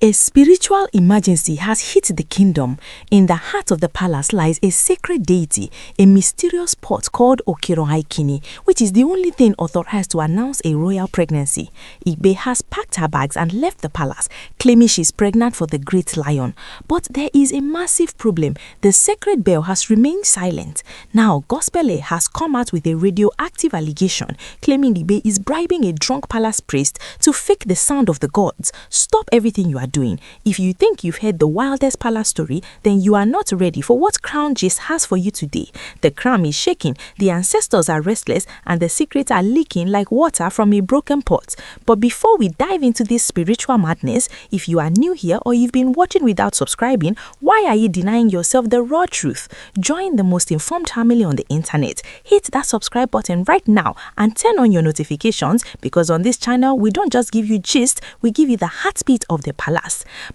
A spiritual emergency has hit the kingdom. In the heart of the palace lies a sacred deity, a mysterious pot called Okerohaikini, which is the only thing authorized to announce a royal pregnancy. Ibe has packed her bags and left the palace, claiming she's pregnant for the great lion. But there is a massive problem. The sacred bell has remained silent. Now, Gospele has come out with a radioactive allegation, claiming Ibe is bribing a drunk palace priest to fake the sound of the gods. Stop everything you are doing. If you think you've heard the wildest palace story, then you are not ready for what Crown Gist has for you today. The crown is shaking, the ancestors are restless, and the secrets are leaking like water from a broken pot. But before we dive into this spiritual madness, if you are new here or you've been watching without subscribing, why are you denying yourself the raw truth? Join the most informed family on the internet. Hit that subscribe button right now and turn on your notifications, because on this channel we don't just give you gist, we give you the heartbeat of the palace.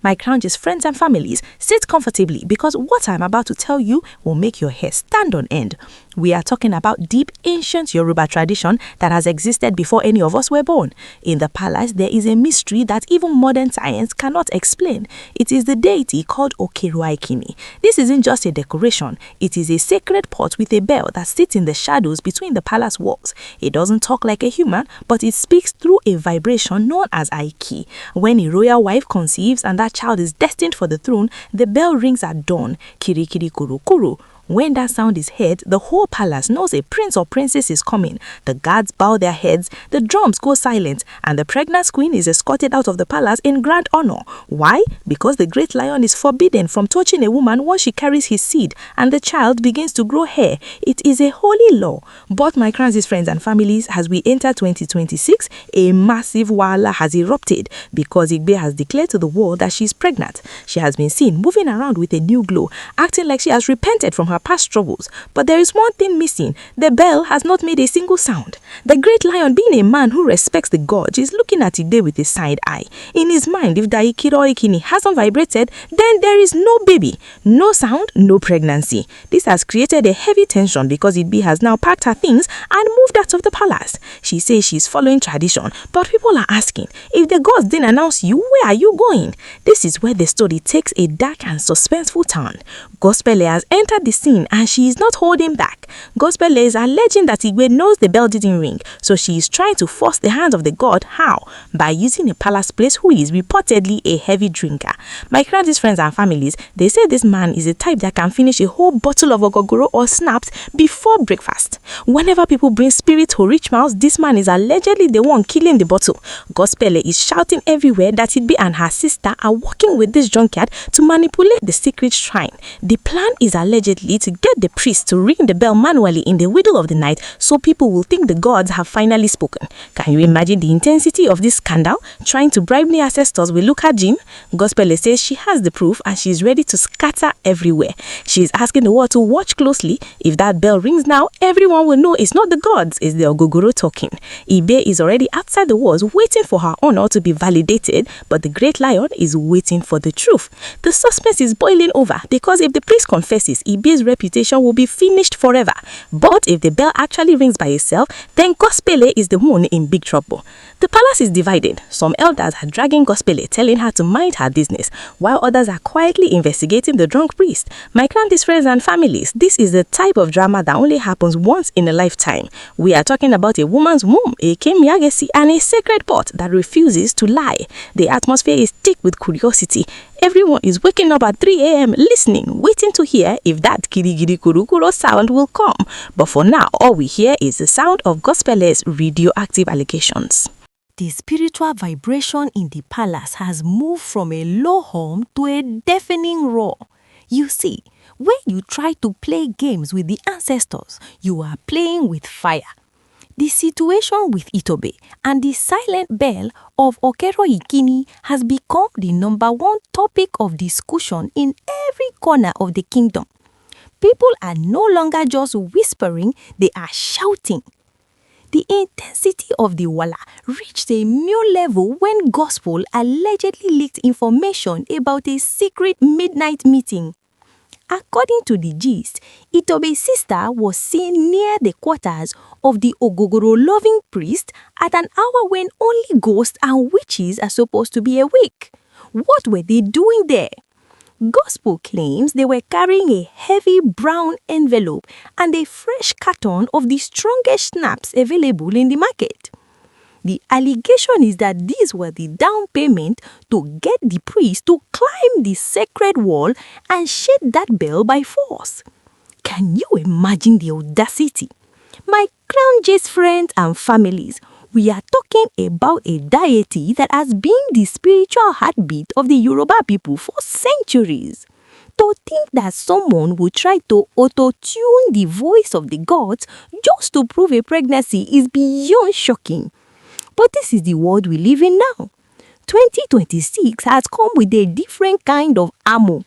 My Crown Gist friends and families, sit comfortably, because what I'm about to tell you will make your hair stand on end. We are talking about deep ancient Yoruba tradition that has existed before any of us were born. In the palace, there is a mystery that even modern science cannot explain. It is the deity called Okerohaikini. This isn't just a decoration. It is a sacred pot with a bell that sits in the shadows between the palace walls. It doesn't talk like a human, but it speaks through a vibration known as Aiki. When a royal wife conceives and that child is destined for the throne, the bell rings at dawn. Kirikiri kuru kuru. When that sound is heard, the whole palace knows a prince or princess is coming. The guards bow their heads, the drums go silent, and the pregnant queen is escorted out of the palace in grand honor. Why? Because the great lion is forbidden from touching a woman once she carries his seed and the child begins to grow hair. It is a holy law. But my Crown Gist friends and families, as we enter 2026, a massive wahala has erupted because Igbe has declared to the world that she is pregnant. She has been seen moving around with a new glow, acting like she has repented from her past troubles. But there is one thing missing. The bell has not made a single sound. The great lion, being a man who respects the gods, is looking at Ide with a side eye. In his mind, if the Okerohaikini hasn't vibrated, then there is no baby, no sound, no pregnancy. This has created a heavy tension because Ide has now packed her things and moved out of the palace. She says she's following tradition, but people are asking, if the gods didn't announce you, where are you going? This is where the story takes a dark and suspenseful turn. Gospele has entered the scene and she is not holding back. Gospele is alleging that Igwe knows the bell didn't ring, so she is trying to force the hand of the god. How? By using a palace priest who is reportedly a heavy drinker. My Crown Gist friends and families, they say this man is a type that can finish a whole bottle of ogogoro or snaps before breakfast. Whenever people bring spirits or rich mouths, this man is allegedly the one killing the bottle. Gospele is shouting everywhere that Igbe and her sister are working with this drunkard to manipulate the secret shrine. The plan is allegedly to get the priest to ring the bell manually in the middle of the night so people will think the gods have finally spoken. Can you imagine the intensity of this scandal? Trying to bribe the ancestors with Luka Jim? Gospele says she has the proof and she is ready to scatter everywhere. She is asking the world to watch closely. If that bell rings now, everyone will know it's not the gods, it's the Ogogoro talking. Ibe is already outside the walls waiting for her honor to be validated, but the great lion is waiting for the truth. The suspense is boiling over because if the priest confesses, Ibe's reputation will be finished forever. But if the bell actually rings by itself, then Gospele is the one in big trouble. The palace is divided. Some elders are dragging Gospele, telling her to mind her business, while others are quietly investigating the drunk priest. My Crown Gist friends and families, this is the type of drama that only happens once in a lifetime. We are talking about a woman's womb, a kemiagesi, and a sacred pot that refuses to lie. The atmosphere is thick with curiosity. Everyone is waking up at 3 a.m. listening, waiting to hear if that kirigiri kurukuro sound will come. But for now, all we hear is the sound of Gospele's radioactive allegations. The spiritual vibration in the palace has moved from a low hum to a deafening roar. You see, when you try to play games with the ancestors, you are playing with fire. The situation with Itobe and the silent bell of Okerohaikini has become the #1 topic of discussion in every corner of the kingdom. People are no longer just whispering, they are shouting. The intensity of the wala reached a new level when Gospel allegedly leaked information about a secret midnight meeting. According to the gist, Itobe's sister was seen near the quarters of the Ogogoro-loving priest at an hour when only ghosts and witches are supposed to be awake. What were they doing there? Gospel claims they were carrying a heavy brown envelope and a fresh carton of the strongest schnapps available in the market. The allegation is that these were the down payment to get the priest to climb the sacred wall and shake that bell by force. Can you imagine the audacity? My Crown J's friends and families, we are talking about a deity that has been the spiritual heartbeat of the Yoruba people for centuries. To think that someone would try to auto-tune the voice of the gods just to prove a pregnancy is beyond shocking. But this is the world we live in now. 2026 has come with a different kind of ammo.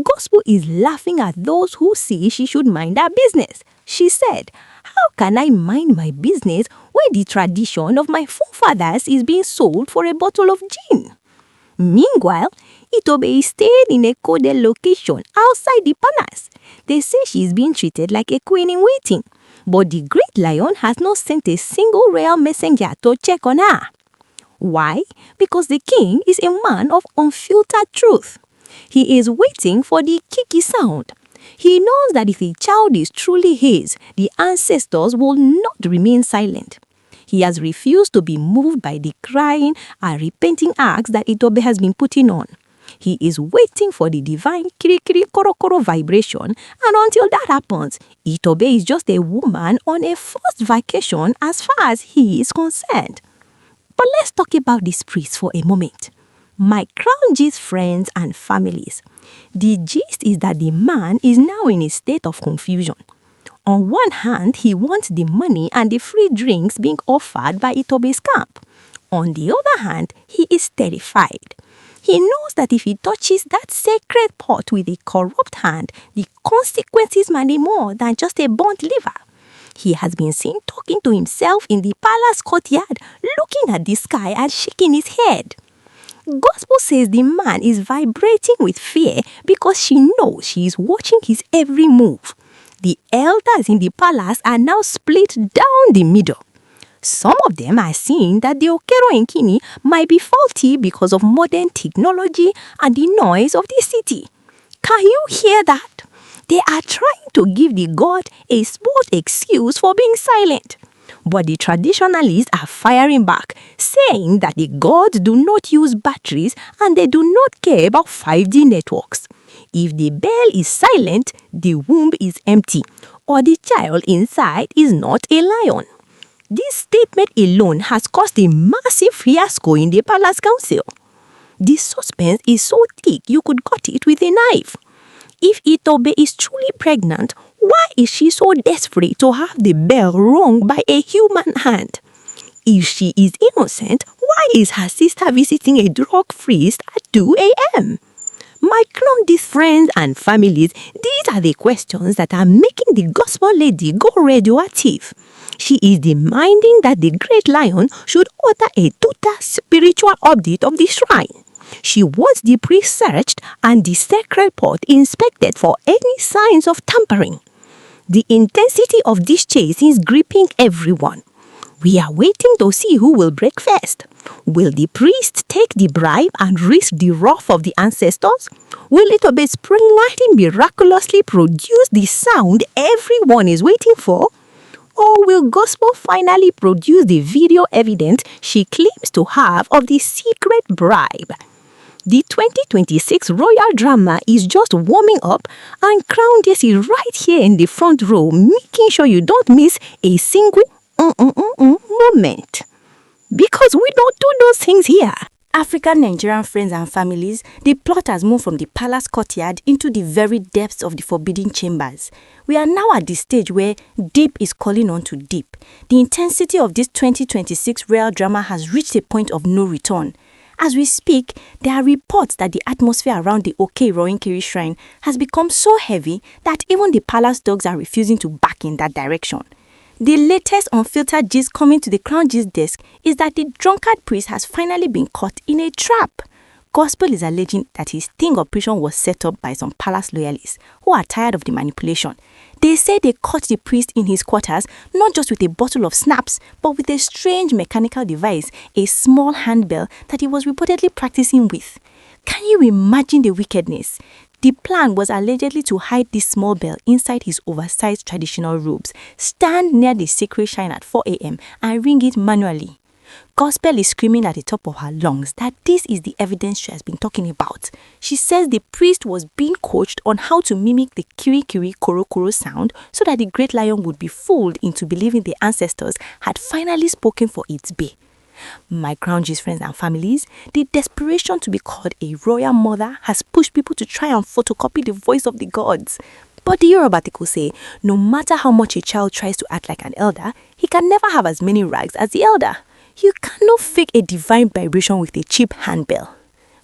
Gospel is laughing at those who say she should mind her business. She said, "How can I mind my business when the tradition of my forefathers is being sold for a bottle of gin?" Meanwhile, Itobe is staying in a coded location outside the palace. They say she is being treated like a queen in waiting. But the great lion has not sent a single royal messenger to check on her. Why? Because the king is a man of unfiltered truth. He is waiting for the kiki sound. He knows that if a child is truly his, the ancestors will not remain silent. He has refused to be moved by the crying and repenting acts that Itobe has been putting on. He is waiting for the divine kiri-kiri koro-koro vibration, and until that happens, Itobe is just a woman on a forced vacation as far as he is concerned. But let's talk about this priest for a moment. My Crown G's friends and families. The gist is that the man is now in a state of confusion. On one hand, he wants the money and the free drinks being offered by Itobe's camp. On the other hand, he is terrified. He knows that if he touches that sacred pot with a corrupt hand, the consequences might be more than just a burnt liver. He has been seen talking to himself in the palace courtyard, looking at the sky and shaking his head. Gospel says the man is vibrating with fear because she knows she is watching his every move. The elders in the palace are now split down the middle. Some of them are seeing that the Okero Nkini might be faulty because of modern technology and the noise of the city. Can you hear that? They are trying to give the god a smooth excuse for being silent. But the traditionalists are firing back, saying that the gods do not use batteries and they do not care about 5G networks. If the bell is silent, the womb is empty, or the child inside is not a lion. This statement alone has caused a massive fiasco in the palace council. The suspense is so thick you could cut it with a knife. If Itobe is truly pregnant, why is she so desperate to have the bell rung by a human hand? If she is innocent, why is her sister visiting a drug priest at 2 a.m.? My clumsy friends and families, these are the questions that are making the gospel lady go radioactive. She is demanding that the great lion should order a total spiritual update of the shrine. She wants the priest searched and the sacred pot inspected for any signs of tampering. The intensity of this chase is gripping everyone. We are waiting to see who will break first. Will the priest take the bribe and risk the wrath of the ancestors? Will Itobe springlightly miraculously produce the sound everyone is waiting for? Or will gospel finally produce the video evidence she claims to have of the secret bribe? The 2026 royal drama is just warming up, and Crown Jesse is right here in the front row, making sure you don't miss a single moment. Because we don't do those things here. African Nigerian friends and families, the plot has moved from the palace courtyard into the very depths of the forbidden chambers. We are now at the stage where deep is calling on to deep. The intensity of this 2026 royal drama has reached a point of no return. As we speak, there are reports that the atmosphere around the Oke-Irohinkiri shrine has become so heavy that even the palace dogs are refusing to back in that direction. The latest unfiltered gist coming to the Crown Gist desk is that the drunkard priest has finally been caught in a trap. Gospel is alleging that his sting operation was set up by some palace loyalists who are tired of the manipulation. They say they caught the priest in his quarters not just with a bottle of snaps, but with a strange mechanical device, a small handbell that he was reportedly practicing with. Can you imagine the wickedness? The plan was allegedly to hide this small bell inside his oversized traditional robes, stand near the sacred shrine at 4 a.m. and ring it manually. Gospel is screaming at the top of her lungs that this is the evidence she has been talking about. She says the priest was being coached on how to mimic the kiri kiri koro koro sound so that the great lion would be fooled into believing the ancestors had finally spoken for its bay. My Crown G's friends and families, the desperation to be called a royal mother has pushed people to try and photocopy the voice of the gods. But the Yoruba people say, no matter how much a child tries to act like an elder, he can never have as many rags as the elder. You cannot fake a divine vibration with a cheap handbell.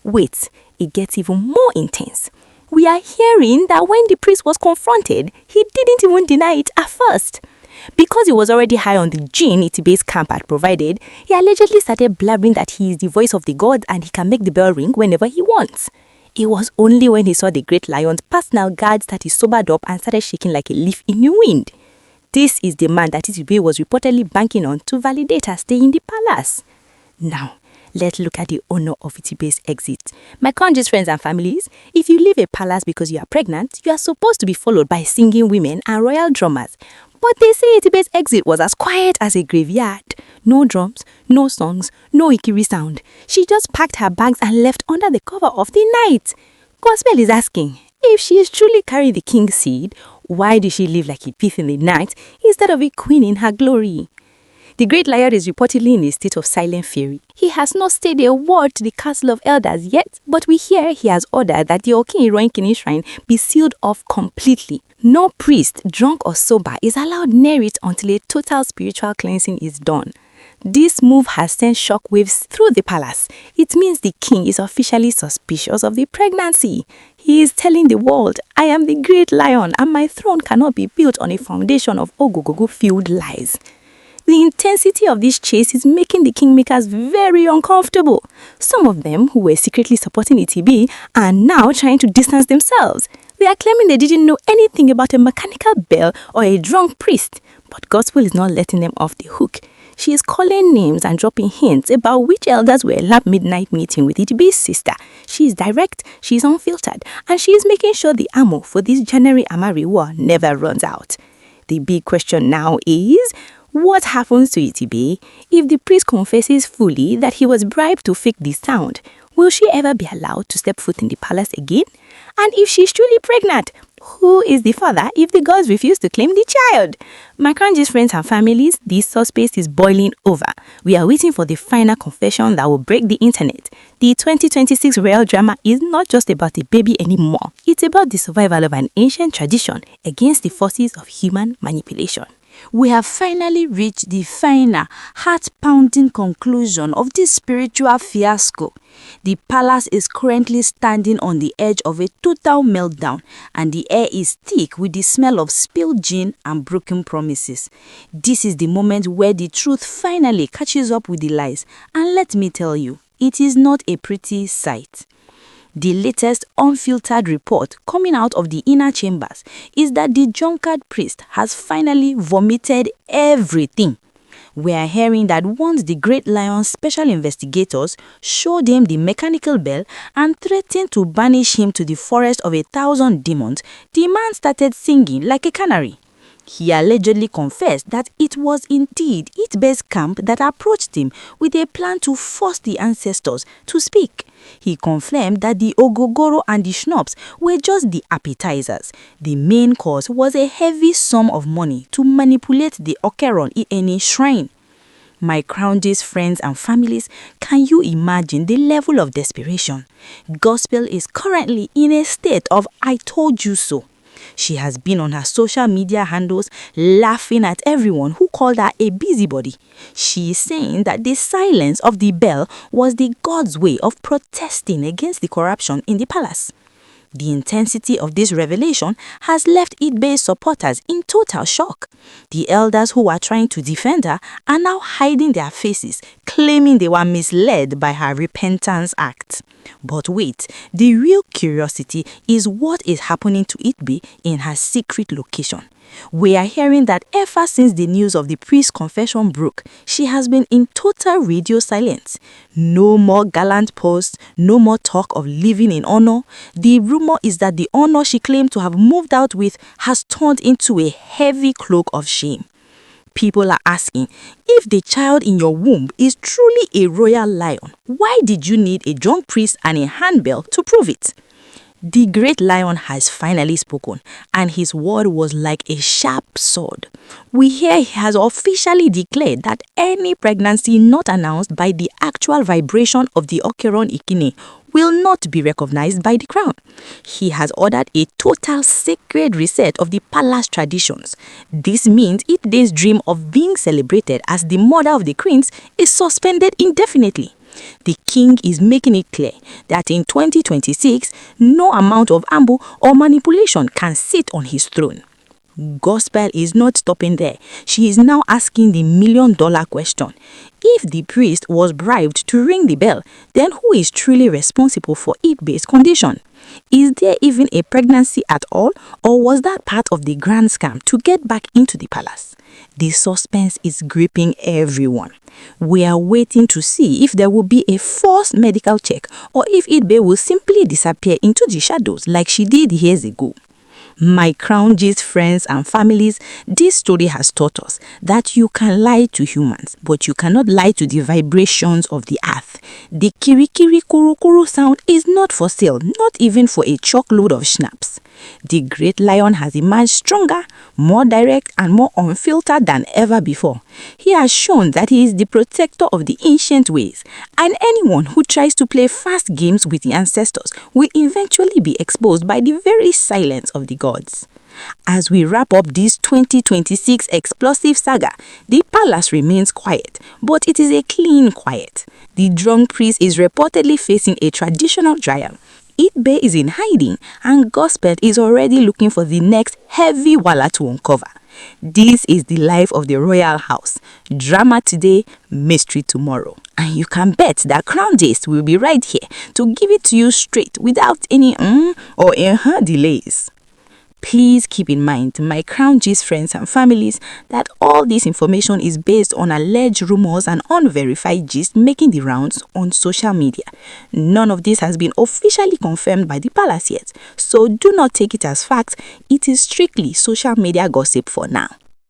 Wait, it gets even more intense. We are hearing that when the priest was confronted, he didn't even deny it at first. Because he was already high on the gin Itibe's camp had provided, he allegedly started blabbering that he is the voice of the gods and he can make the bell ring whenever he wants. It was only when he saw the great lion's personal guards that he sobered up and started shaking like a leaf in the wind. This is the man that Itibe was reportedly banking on to validate her stay in the palace. Now, let's look at the honor of Itibe's exit. My conscious friends and families, if you leave a palace because you are pregnant, you are supposed to be followed by singing women and royal drummers. But they say Itibe's exit was as quiet as a graveyard. No drums, no songs, no ikiri sound. She just packed her bags and left under the cover of the night. Gospel is asking, if she is truly carrying the king's seed, why did she live like a thief in the night instead of a queen in her glory? The great lion is reportedly in a state of silent fury. He has not said a word to the Castle of Elders yet, but we hear he has ordered that the Okin shrine be sealed off completely. No priest, drunk or sober, is allowed near it until a total spiritual cleansing is done. This move has sent shockwaves through the palace. It means the king is officially suspicious of the pregnancy. He is telling the world, I am the great lion and my throne cannot be built on a foundation of ogogogo-filled lies. The intensity of this chase is making the kingmakers very uncomfortable. Some of them, who were secretly supporting ETB, are now trying to distance themselves. They are claiming they didn't know anything about a mechanical bell or a drunk priest. But Gospel is not letting them off the hook. She is calling names and dropping hints about which elders were at that midnight meeting with ETB's sister. She is direct, she is unfiltered, and she is making sure the ammo for this January Amari war never runs out. The big question now is, what happens to Itibe if the priest confesses fully that he was bribed to fake the sound? Will she ever be allowed to step foot in the palace again? And if she's truly pregnant, who is the father if the gods refuse to claim the child? My Kranji's friends and families, this space is boiling over. We are waiting for the final confession that will break the internet. The 2026 royal drama is not just about a baby anymore. It's about the survival of an ancient tradition against the forces of human manipulation. We have finally reached the final, heart-pounding conclusion of this spiritual fiasco. The palace is currently standing on the edge of a total meltdown, and the air is thick with the smell of spilled gin and broken promises. This is the moment where the truth finally catches up with the lies, and let me tell you, it is not a pretty sight. The latest unfiltered report coming out of the inner chambers is that the drunkard priest has finally vomited everything. We are hearing that once the Great Lion's special investigators showed him the mechanical bell and threatened to banish him to the forest of 1,000 demons, the man started singing like a canary. He allegedly confessed that it was indeed Itbe's camp that approached him with a plan to force the ancestors to speak. He confirmed that the ogogoro and the schnapps were just the appetizers. The main course was a heavy sum of money to manipulate the Okeron Ieni shrine. My Crown's friends and families, can you imagine the level of desperation? Gospel is currently in a state of I told you so. She has been on her social media handles laughing at everyone who called her a busybody. She is saying that the silence of the bell was the God's way of protesting against the corruption in the palace. The intensity of this revelation has left Itbe's supporters in total shock. The elders who were trying to defend her are now hiding their faces, claiming they were misled by her repentance act. But wait, the real curiosity is what is happening to Itbe in her secret location. We are hearing that ever since the news of the priest's confession broke, she has been in total radio silence. No more gallant posts, no more talk of living in honor. The rumor is that the honor she claimed to have moved out with has turned into a heavy cloak of shame. People are asking, if the child in your womb is truly a royal lion, why did you need a young priest and a handbell to prove it? The great lion has finally spoken, and his word was like a sharp sword. We hear he has officially declared that any pregnancy not announced by the actual vibration of the Okeron Ikine will not be recognized by the crown. He has ordered a total sacred reset of the palace traditions. This means Ide's dream of being celebrated as the mother of the queens is suspended indefinitely. The king is making it clear that in 2026, no amount of ambo or manipulation can sit on his throne. Gospel is not stopping there. She is now asking the million-dollar question. If the priest was bribed to ring the bell, then who is truly responsible for Ibe's condition? Is there even a pregnancy at all, or was that part of the grand scam to get back into the palace? The suspense is gripping everyone. We are waiting to see if there will be a forced medical check or if Ibe will simply disappear into the shadows like she did years ago. My crown gist friends and families, this story has taught us that you can lie to humans, but you cannot lie to the vibrations of the earth. The kirikiri kuru kuru sound is not for sale, not even for a chockload of schnapps. The great lion has emerged stronger, more direct and more unfiltered than ever before. He has shown that he is the protector of the ancient ways, and anyone who tries to play fast games with the ancestors will eventually be exposed by the very silence of the gods. As we wrap up this 2026 explosive saga, the palace remains quiet, but it is a clean quiet. The drunk priest is reportedly facing a traditional trial. Ibe is in hiding, and Gospel is already looking for the next heavy walla to uncover. This is the life of the royal house. Drama today, mystery tomorrow. And you can bet that Crown Gist will be right here to give it to you straight without any or delays. Please keep in mind, my Crown Gist friends and families, that all this information is based on alleged rumors and unverified gist making the rounds on social media. None of this has been officially confirmed by the palace yet, so do not take it as fact. It is strictly social media gossip for now.